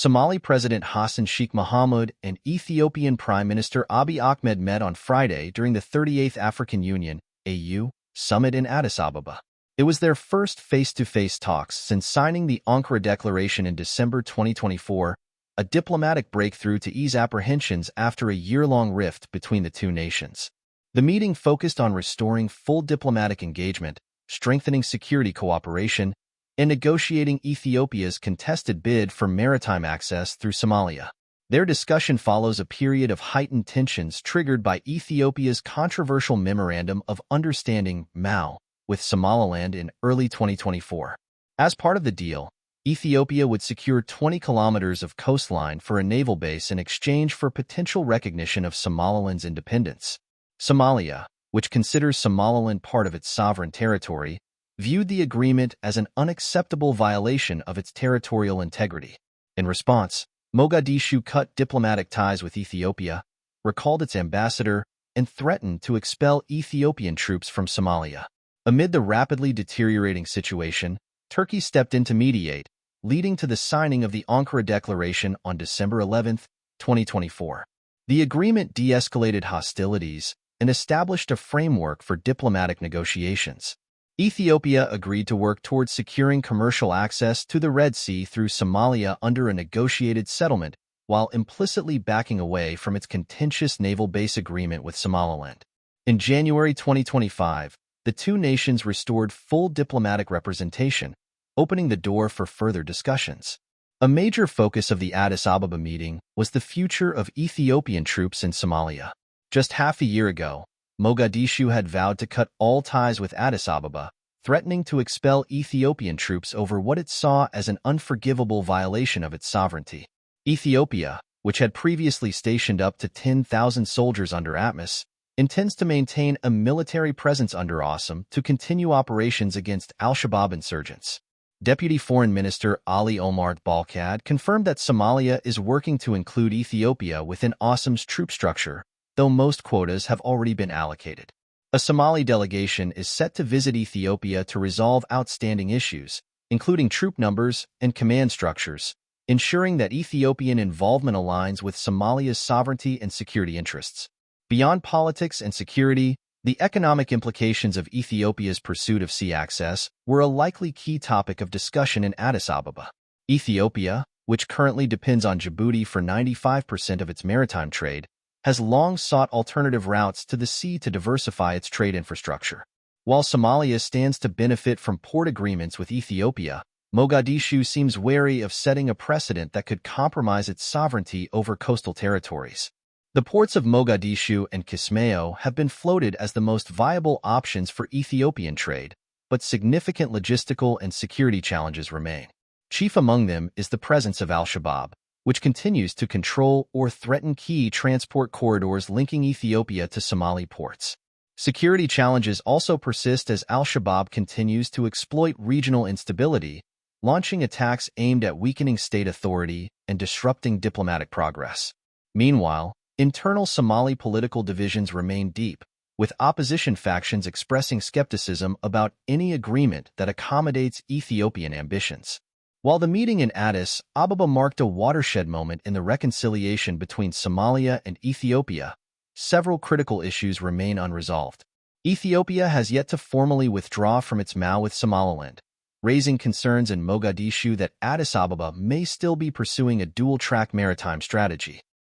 Somali President Hassan Sheikh Mohamud and Ethiopian Prime Minister Abiy Ahmed met on Friday during the 38th African Union (AU) summit in Addis Ababa. It was their first face-to-face talks since signing the Ankara Declaration in December 2024, a diplomatic breakthrough to ease apprehensions after a year-long rift between the two nations. The meeting focused on restoring full diplomatic engagement, strengthening security cooperation, and negotiating Ethiopia's contested bid for maritime access through Somalia. Their discussion follows a period of heightened tensions triggered by Ethiopia's controversial Memorandum of Understanding (MOU) with Somaliland in early 2024. As part of the deal, Ethiopia would secure 20 kilometers of coastline for a naval base in exchange for potential recognition of Somaliland's independence. Somalia, which considers Somaliland part of its sovereign territory, viewed the agreement as an unacceptable violation of its territorial integrity. In response, Mogadishu cut diplomatic ties with Ethiopia, recalled its ambassador, and threatened to expel Ethiopian troops from Somalia. Amid the rapidly deteriorating situation, Turkey stepped in to mediate, leading to the signing of the Ankara Declaration on December 11, 2024. The agreement de-escalated hostilities and established a framework for diplomatic negotiations. Ethiopia agreed to work towards securing commercial access to the Red Sea through Somalia under a negotiated settlement, while implicitly backing away from its contentious naval base agreement with Somaliland. In January 2025, the two nations restored full diplomatic representation, opening the door for further discussions. A major focus of the Addis Ababa meeting was the future of Ethiopian troops in Somalia. Just half a year ago, Mogadishu had vowed to cut all ties with Addis Ababa, threatening to expel Ethiopian troops over what it saw as an unforgivable violation of its sovereignty. Ethiopia, which had previously stationed up to 10,000 soldiers under ATMIS, intends to maintain a military presence under ASOM to continue operations against al-Shabaab insurgents. Deputy Foreign Minister Ali Omar Balkad confirmed that Somalia is working to include Ethiopia within ASOM's troop structure, though most quotas have already been allocated. A Somali delegation is set to visit Ethiopia to resolve outstanding issues, including troop numbers and command structures, ensuring that Ethiopian involvement aligns with Somalia's sovereignty and security interests. Beyond politics and security, the economic implications of Ethiopia's pursuit of sea access were a likely key topic of discussion in Addis Ababa. Ethiopia, which currently depends on Djibouti for 95% of its maritime trade, has long sought alternative routes to the sea to diversify its trade infrastructure. While Somalia stands to benefit from port agreements with Ethiopia, Mogadishu seems wary of setting a precedent that could compromise its sovereignty over coastal territories. The ports of Mogadishu and Kismayo have been floated as the most viable options for Ethiopian trade, but significant logistical and security challenges remain. Chief among them is the presence of al-Shabaab, which continues to control or threaten key transport corridors linking Ethiopia to Somali ports. Security challenges also persist as al-Shabaab continues to exploit regional instability, launching attacks aimed at weakening state authority and disrupting diplomatic progress. Meanwhile, internal Somali political divisions remain deep, with opposition factions expressing skepticism about any agreement that accommodates Ethiopian ambitions. While the meeting in Addis Ababa marked a watershed moment in the reconciliation between Somalia and Ethiopia, several critical issues remain unresolved. Ethiopia has yet to formally withdraw from its MOU with Somaliland, raising concerns in Mogadishu that Addis Ababa may still be pursuing a dual-track maritime strategy.